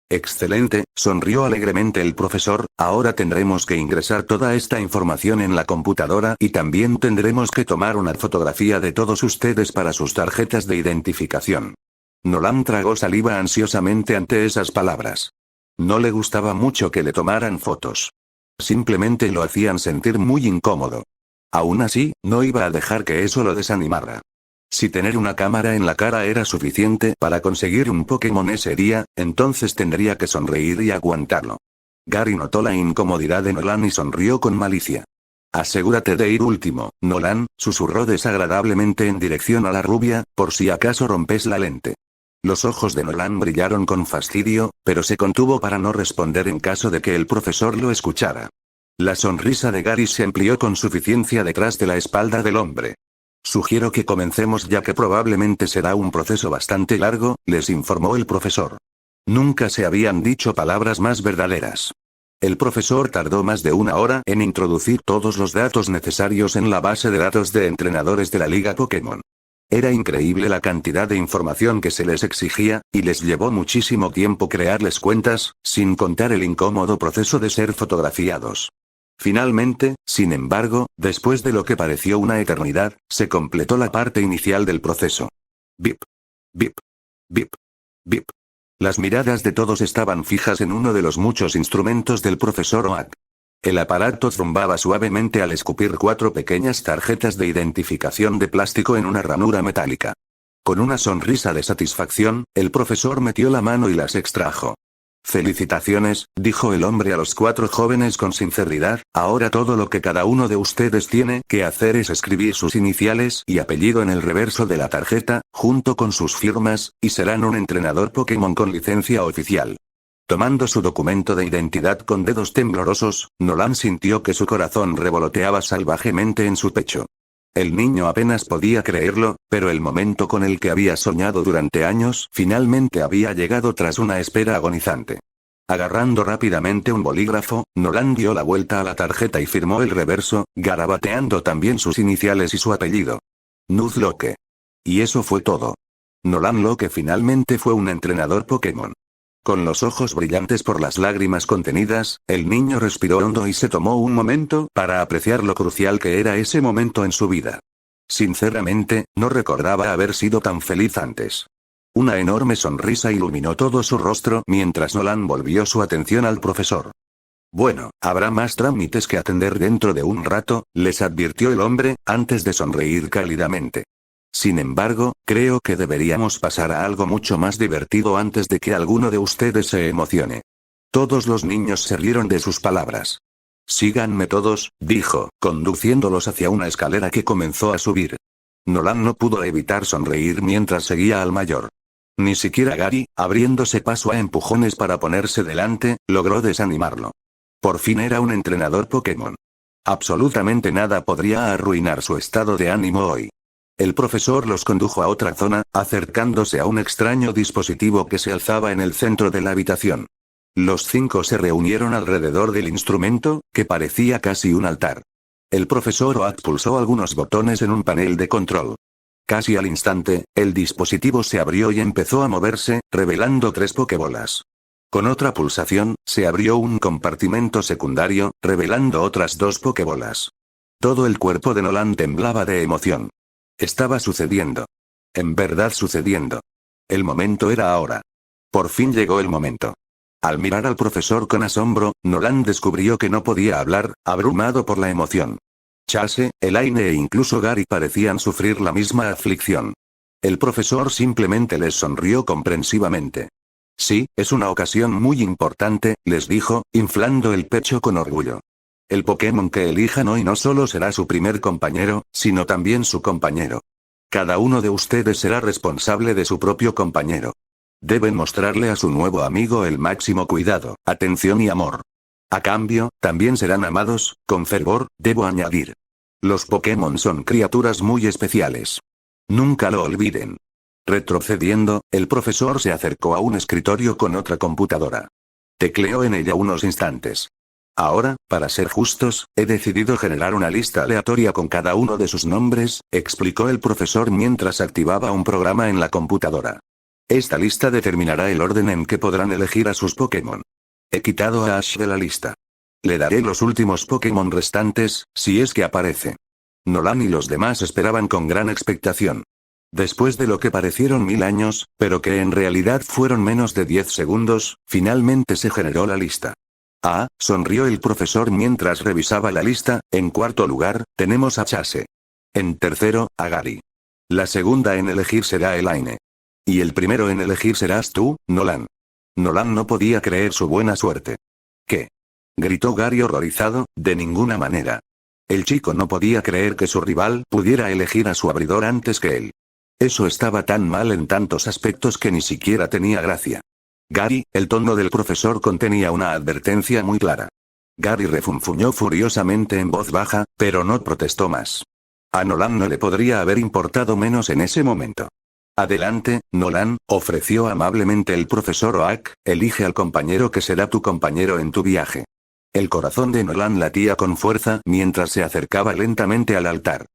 Excelente, sonrió alegremente el profesor, ahora tendremos que ingresar toda esta información en la computadora y también tendremos que tomar una fotografía de todos ustedes para sus tarjetas de identificación. Nolan tragó saliva ansiosamente ante esas palabras. No le gustaba mucho que le tomaran fotos. Simplemente lo hacían sentir muy incómodo. Aún así, no iba a dejar que eso lo desanimara. Si tener una cámara en la cara era suficiente para conseguir un Pokémon ese día, entonces tendría que sonreír y aguantarlo. Gary notó la incomodidad de Nolan y sonrió con malicia. Asegúrate de ir último, Nolan, susurró desagradablemente en dirección a la rubia, por si acaso rompes la lente. Los ojos de Nolan brillaron con fastidio, pero se contuvo para no responder en caso de que el profesor lo escuchara. La sonrisa de Gary se amplió con suficiencia detrás de la espalda del hombre. Sugiero que comencemos ya que probablemente será un proceso bastante largo, les informó el profesor. Nunca se habían dicho palabras más verdaderas. El profesor tardó más de 1 hora en introducir todos los datos necesarios en la base de datos de entrenadores de la Liga Pokémon. Era increíble la cantidad de información que se les exigía, y les llevó muchísimo tiempo crearles cuentas, sin contar el incómodo proceso de ser fotografiados. Finalmente, sin embargo, después de lo que pareció una eternidad, se completó la parte inicial del proceso. Bip. Bip. Bip. Bip. Las miradas de todos estaban fijas en uno de los muchos instrumentos del profesor Oak. El aparato zumbaba suavemente al escupir 4 pequeñas tarjetas de identificación de plástico en una ranura metálica. Con una sonrisa de satisfacción, el profesor metió la mano y las extrajo. Felicitaciones, dijo el hombre a los 4 jóvenes con sinceridad, ahora todo lo que cada uno de ustedes tiene que hacer es escribir sus iniciales y apellido en el reverso de la tarjeta, junto con sus firmas, y serán un entrenador Pokémon con licencia oficial. Tomando su documento de identidad con dedos temblorosos, Nolan sintió que su corazón revoloteaba salvajemente en su pecho. El niño apenas podía creerlo, pero el momento con el que había soñado durante años finalmente había llegado tras una espera agonizante. Agarrando rápidamente un bolígrafo, Nolan dio la vuelta a la tarjeta y firmó el reverso, garabateando también sus iniciales y su apellido. Nuzlocke. Y eso fue todo. Nolan Locke finalmente fue un entrenador Pokémon. Con los ojos brillantes por las lágrimas contenidas, el niño respiró hondo y se tomó un momento para apreciar lo crucial que era ese momento en su vida. Sinceramente, no recordaba haber sido tan feliz antes. Una enorme sonrisa iluminó todo su rostro mientras Nolan volvió su atención al profesor. Bueno, habrá más trámites que atender dentro de un rato, les advirtió el hombre, antes de sonreír cálidamente. Sin embargo, creo que deberíamos pasar a algo mucho más divertido antes de que alguno de ustedes se emocione. Todos los niños se rieron de sus palabras. Síganme todos, dijo, conduciéndolos hacia una escalera que comenzó a subir. Nolan no pudo evitar sonreír mientras seguía al mayor. Ni siquiera Gary, abriéndose paso a empujones para ponerse delante, logró desanimarlo. Por fin era un entrenador Pokémon. Absolutamente nada podría arruinar su estado de ánimo hoy. El profesor los condujo a otra zona, acercándose a un extraño dispositivo que se alzaba en el centro de la habitación. Los 5 se reunieron alrededor del instrumento, que parecía casi un altar. El profesor Oak pulsó algunos botones en un panel de control. Casi al instante, el dispositivo se abrió y empezó a moverse, revelando 3 Pokébolas. Con otra pulsación, se abrió un compartimento secundario, revelando otras 2 Pokébolas. Todo el cuerpo de Nolan temblaba de emoción. Estaba sucediendo. En verdad sucediendo. El momento era ahora. Por fin llegó el momento. Al mirar al profesor con asombro, Nolan descubrió que no podía hablar, abrumado por la emoción. Chase, Elaine e incluso Gary parecían sufrir la misma aflicción. El profesor simplemente les sonrió comprensivamente. Sí, es una ocasión muy importante, les dijo, inflando el pecho con orgullo. El Pokémon que elijan hoy no solo será su primer compañero, sino también su compañero. Cada uno de ustedes será responsable de su propio compañero. Deben mostrarle a su nuevo amigo el máximo cuidado, atención y amor. A cambio, también serán amados, con fervor, debo añadir. Los Pokémon son criaturas muy especiales. Nunca lo olviden. Retrocediendo, el profesor se acercó a un escritorio con otra computadora. Tecleó en ella unos instantes. Ahora, para ser justos, he decidido generar una lista aleatoria con cada uno de sus nombres, explicó el profesor mientras activaba un programa en la computadora. Esta lista determinará el orden en que podrán elegir a sus Pokémon. He quitado a Ash de la lista. Le daré los últimos Pokémon restantes, si es que aparece. Nolan y los demás esperaban con gran expectación. Después de lo que parecieron 1000 años, pero que en realidad fueron menos de 10 segundos, finalmente se generó la lista. Ah, sonrió el profesor mientras revisaba la lista. En cuarto lugar, tenemos a Chase. En tercero, a Gary. La segunda en elegir será Elaine. Y el primero en elegir serás tú, Nolan. Nolan no podía creer su buena suerte. ¿Qué? Gritó Gary horrorizado, de ninguna manera. El chico no podía creer que su rival pudiera elegir a su abridor antes que él. Eso estaba tan mal en tantos aspectos que ni siquiera tenía gracia. Gary, el tono del profesor contenía una advertencia muy clara. Gary refunfuñó furiosamente en voz baja, pero no protestó más. A Nolan no le podría haber importado menos en ese momento. Adelante, Nolan, ofreció amablemente el profesor Oak, elige al compañero que será tu compañero en tu viaje. El corazón de Nolan latía con fuerza mientras se acercaba lentamente al altar.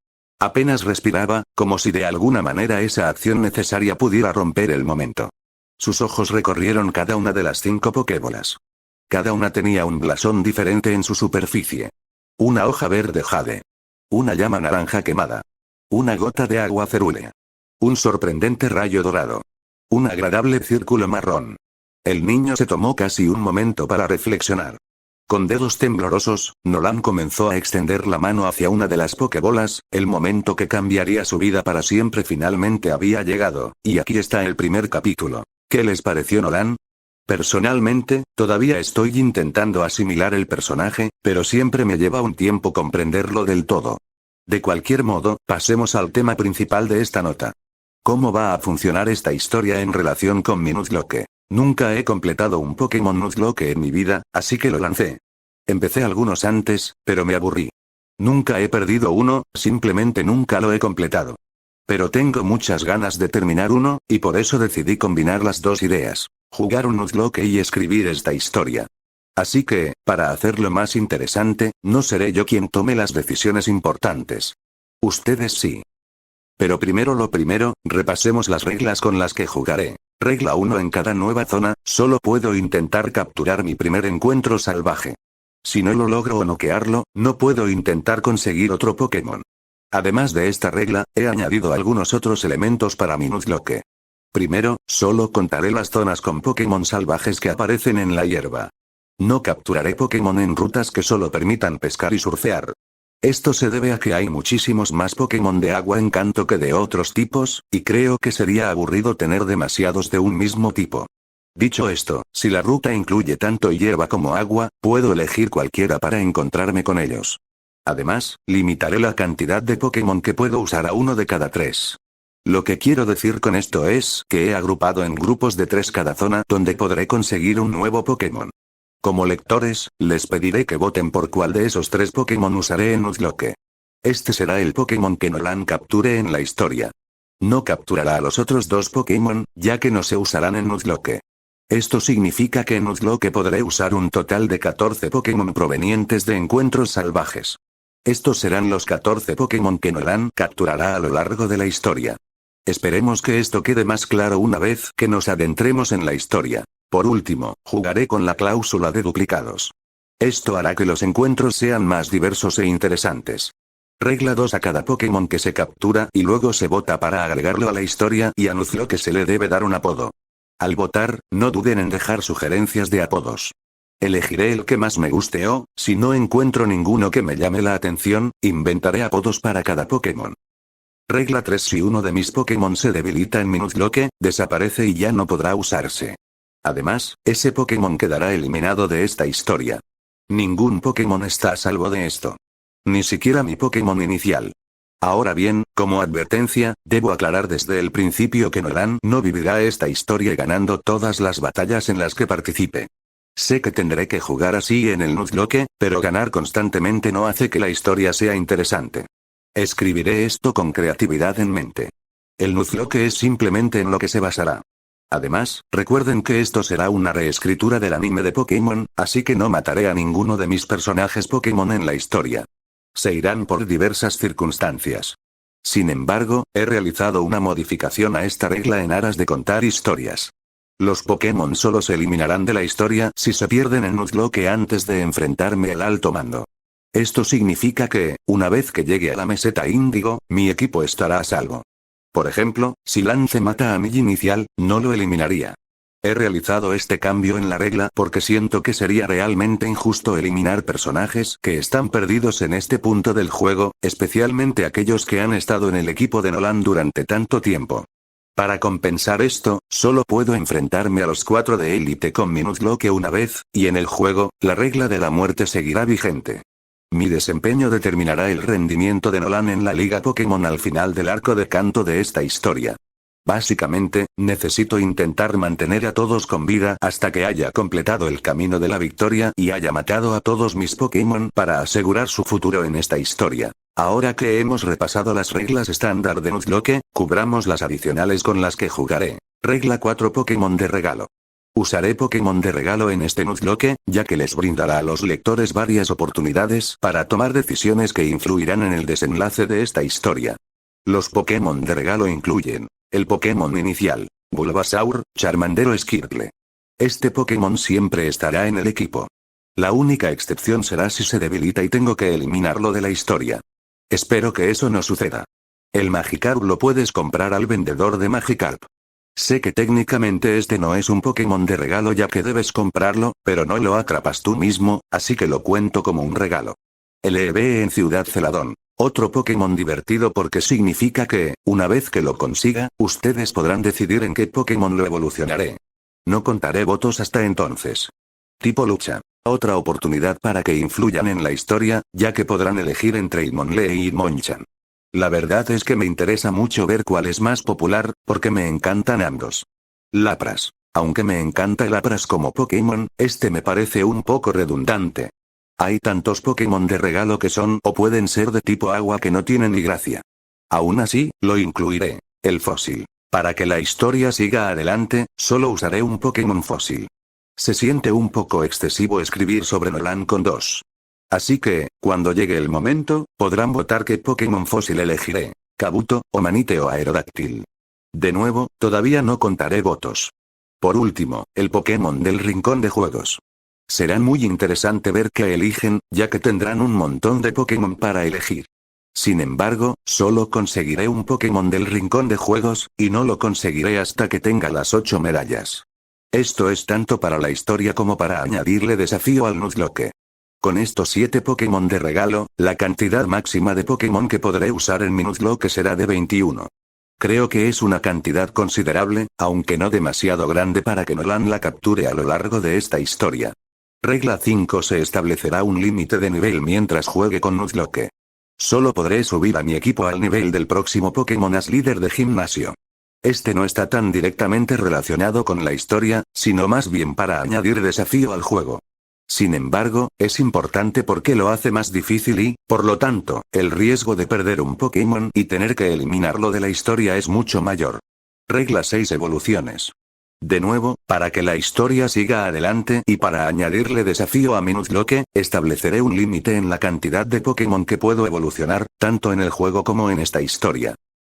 Apenas respiraba, como si de alguna manera esa acción necesaria pudiera romper el momento. Sus ojos recorrieron cada una de las 5 Pokébolas. Cada una tenía un blasón diferente en su superficie. Una hoja verde jade. Una llama naranja quemada. Una gota de agua cerúlea. Un sorprendente rayo dorado. Un agradable círculo marrón. El niño se tomó casi un momento para reflexionar. Con dedos temblorosos, Nolan comenzó a extender la mano hacia una de las Pokébolas. El momento que cambiaría su vida para siempre finalmente había llegado, y aquí está el primer capítulo. ¿Qué les pareció, Nolan? Personalmente, todavía estoy intentando asimilar el personaje, pero siempre me lleva un tiempo comprenderlo del todo. De cualquier modo, pasemos al tema principal de esta nota. ¿Cómo va a funcionar esta historia en relación con mi Nuzlocke? Nunca he completado un Pokémon Nuzlocke en mi vida, así que lo lancé. Empecé algunos antes, pero me aburrí. Nunca he perdido uno, simplemente nunca lo he completado. Pero tengo muchas ganas de terminar uno, y por eso decidí combinar las dos ideas. Jugar un Nuzlocke y escribir esta historia. Así que, para hacerlo más interesante, no seré yo quien tome las decisiones importantes. Ustedes sí. Pero primero lo primero, repasemos las reglas con las que jugaré. Regla 1: en cada nueva zona, solo puedo intentar capturar mi primer encuentro salvaje. Si no lo logro o noquearlo, no puedo intentar conseguir otro Pokémon. Además de esta regla, he añadido algunos otros elementos para mi Nuzlocke. Primero, solo contaré las zonas con Pokémon salvajes que aparecen en la hierba. No capturaré Pokémon en rutas que solo permitan pescar y surfear. Esto se debe a que hay muchísimos más Pokémon de agua encanto que de otros tipos, y creo que sería aburrido tener demasiados de un mismo tipo. Dicho esto, si la ruta incluye tanto hierba como agua, puedo elegir cualquiera para encontrarme con ellos. Además, limitaré la cantidad de Pokémon que puedo usar a uno de cada 3. Lo que quiero decir con esto es que he agrupado en grupos de 3 cada zona donde podré conseguir un nuevo Pokémon. Como lectores, les pediré que voten por cuál de esos 3 Pokémon usaré en Nuzlocke. Este será el Pokémon que Nolan capture en la historia. No capturará a los otros 2 Pokémon, ya que no se usarán en Nuzlocke. Esto significa que en Nuzlocke podré usar un total de 14 Pokémon provenientes de encuentros salvajes. Estos serán los 14 Pokémon que Nolan capturará a lo largo de la historia. Esperemos que esto quede más claro una vez que nos adentremos en la historia. Por último, jugaré con la cláusula de duplicados. Esto hará que los encuentros sean más diversos e interesantes. Regla 2: a cada Pokémon que se captura y luego se vota para agregarlo a la historia y a Nuzlocke se le debe dar un apodo. Al votar, no duden en dejar sugerencias de apodos. Elegiré el que más me guste o, si no encuentro ninguno que me llame la atención, inventaré apodos para cada Pokémon. Regla 3: si uno de mis Pokémon se debilita en mi Nuzlocke, desaparece y ya no podrá usarse. Además, ese Pokémon quedará eliminado de esta historia. Ningún Pokémon está a salvo de esto. Ni siquiera mi Pokémon inicial. Ahora bien, como advertencia, debo aclarar desde el principio que Nolan no vivirá esta historia ganando todas las batallas en las que participe. Sé que tendré que jugar así en el Nuzlocke, pero ganar constantemente no hace que la historia sea interesante. Escribiré esto con creatividad en mente. El Nuzlocke es simplemente en lo que se basará. Además, recuerden que esto será una reescritura del anime de Pokémon, así que no mataré a ninguno de mis personajes Pokémon en la historia. Se irán por diversas circunstancias. Sin embargo, he realizado una modificación a esta regla en aras de contar historias. Los Pokémon solo se eliminarán de la historia si se pierden en Nuzlocke antes de enfrentarme al alto mando. Esto significa que, una vez que llegue a la meseta índigo, mi equipo estará a salvo. Por ejemplo, si Lance mata a mi inicial, no lo eliminaría. He realizado este cambio en la regla porque siento que sería realmente injusto eliminar personajes que están perdidos en este punto del juego, especialmente aquellos que han estado en el equipo de Nolan durante tanto tiempo. Para compensar esto, solo puedo enfrentarme a los 4 de élite con mi Nuzlocke una vez, y en el juego, la regla de la muerte seguirá vigente. Mi desempeño determinará el rendimiento de Nolan en la Liga Pokémon al final del arco de canto de esta historia. Básicamente, necesito intentar mantener a todos con vida hasta que haya completado el camino de la victoria y haya matado a todos mis Pokémon para asegurar su futuro en esta historia. Ahora que hemos repasado las reglas estándar de Nuzlocke, cubramos las adicionales con las que jugaré. Regla 4: Pokémon de regalo. Usaré Pokémon de regalo en este Nuzlocke, ya que les brindará a los lectores varias oportunidades para tomar decisiones que influirán en el desenlace de esta historia. Los Pokémon de regalo incluyen el Pokémon inicial, Bulbasaur, Charmander o Squirtle. Este Pokémon siempre estará en el equipo. La única excepción será si se debilita y tengo que eliminarlo de la historia. Espero que eso no suceda. El Magikarp lo puedes comprar al vendedor de Magikarp. Sé que técnicamente este no es un Pokémon de regalo ya que debes comprarlo, pero no lo atrapas tú mismo, así que lo cuento como un regalo. El Eevee en Ciudad Celadón. Otro Pokémon divertido porque significa que, una vez que lo consiga, ustedes podrán decidir en qué Pokémon lo evolucionaré. No contaré votos hasta entonces. Tipo lucha. Otra oportunidad para que influyan en la historia, ya que podrán elegir entre Hitmonlee y Hitmonchan. La verdad es que me interesa mucho ver cuál es más popular, porque me encantan ambos. Lapras. Aunque me encanta el Lapras como Pokémon, este me parece un poco redundante. Hay tantos Pokémon de regalo que son o pueden ser de tipo agua que no tienen ni gracia. Aún así, lo incluiré. El fósil. Para que la historia siga adelante, solo usaré un Pokémon fósil. Se siente un poco excesivo escribir sobre Nolan con 2. Así que, cuando llegue el momento, podrán votar qué Pokémon fósil elegiré, Kabuto, o Manite o Aerodáctil. De nuevo, todavía no contaré votos. Por último, el Pokémon del rincón de juegos. Será muy interesante ver qué eligen, ya que tendrán un montón de Pokémon para elegir. Sin embargo, solo conseguiré un Pokémon del rincón de juegos, y no lo conseguiré hasta que tenga las 8 medallas. Esto es tanto para la historia como para añadirle desafío al Nuzlocke. Con estos 7 Pokémon de regalo, la cantidad máxima de Pokémon que podré usar en mi Nuzlocke será de 21. Creo que es una cantidad considerable, aunque no demasiado grande para que Nolan la capture a lo largo de esta historia. Regla 5. Se establecerá un límite de nivel mientras juegue con Nuzlocke. Solo podré subir a mi equipo al nivel del próximo Pokémon As líder de gimnasio. Este no está tan directamente relacionado con la historia, sino más bien para añadir desafío al juego. Sin embargo, es importante porque lo hace más difícil y, por lo tanto, el riesgo de perder un Pokémon y tener que eliminarlo de la historia es mucho mayor. Regla 6. Evoluciones. De nuevo, para que la historia siga adelante y para añadirle desafío a mi Nuzlocke, estableceré un límite en la cantidad de Pokémon que puedo evolucionar, tanto en el juego como en esta historia.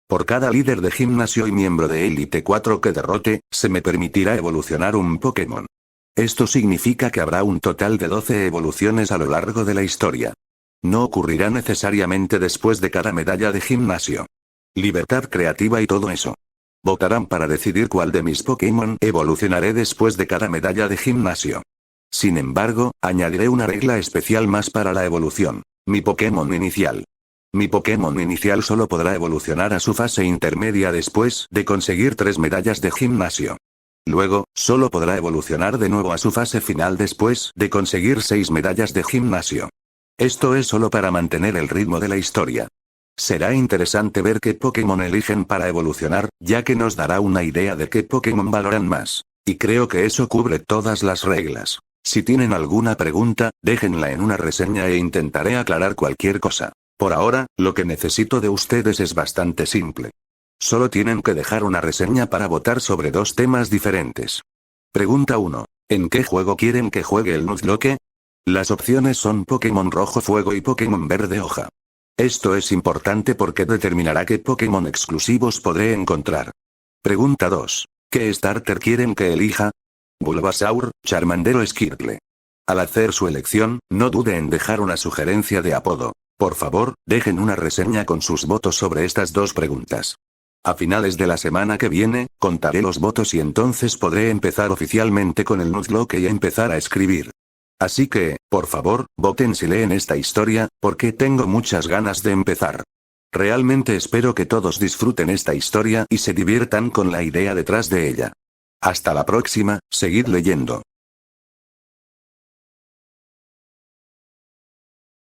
Por cada líder de gimnasio y miembro de Elite 4 que derrote, se me permitirá evolucionar un Pokémon. Esto significa que habrá un total de 12 evoluciones a lo largo de la historia. No ocurrirá necesariamente después de cada medalla de gimnasio. Libertad creativa y todo eso. Votarán para decidir cuál de mis Pokémon evolucionaré después de cada medalla de gimnasio. Sin embargo, añadiré una regla especial más para la evolución. Mi Pokémon inicial. Mi Pokémon inicial solo podrá evolucionar a su fase intermedia después de conseguir 3 medallas de gimnasio. Luego, solo podrá evolucionar de nuevo a su fase final después de conseguir 6 medallas de gimnasio. Esto es solo para mantener el ritmo de la historia. Será interesante ver qué Pokémon eligen para evolucionar, ya que nos dará una idea de qué Pokémon valoran más. Y creo que eso cubre todas las reglas. Si tienen alguna pregunta, déjenla en una reseña e intentaré aclarar cualquier cosa. Por ahora, lo que necesito de ustedes es bastante simple. Solo tienen que dejar una reseña para votar sobre 2 temas diferentes. Pregunta 1. ¿En qué juego quieren que juegue el Nuzlocke? Las opciones son Pokémon Rojo Fuego y Pokémon Verde Hoja. Esto es importante porque determinará qué Pokémon exclusivos podré encontrar. Pregunta 2. ¿Qué starter quieren que elija? Bulbasaur, Charmander o Squirtle. Al hacer su elección, no dude en dejar una sugerencia de apodo. Por favor, dejen una reseña con sus votos sobre estas 2 preguntas. A finales de la semana que viene, contaré los votos y entonces podré empezar oficialmente con el Nuzlocke y empezar a escribir. Así que, por favor, voten si leen esta historia, porque tengo muchas ganas de empezar. Realmente espero que todos disfruten esta historia y se diviertan con la idea detrás de ella. Hasta la próxima, seguid leyendo.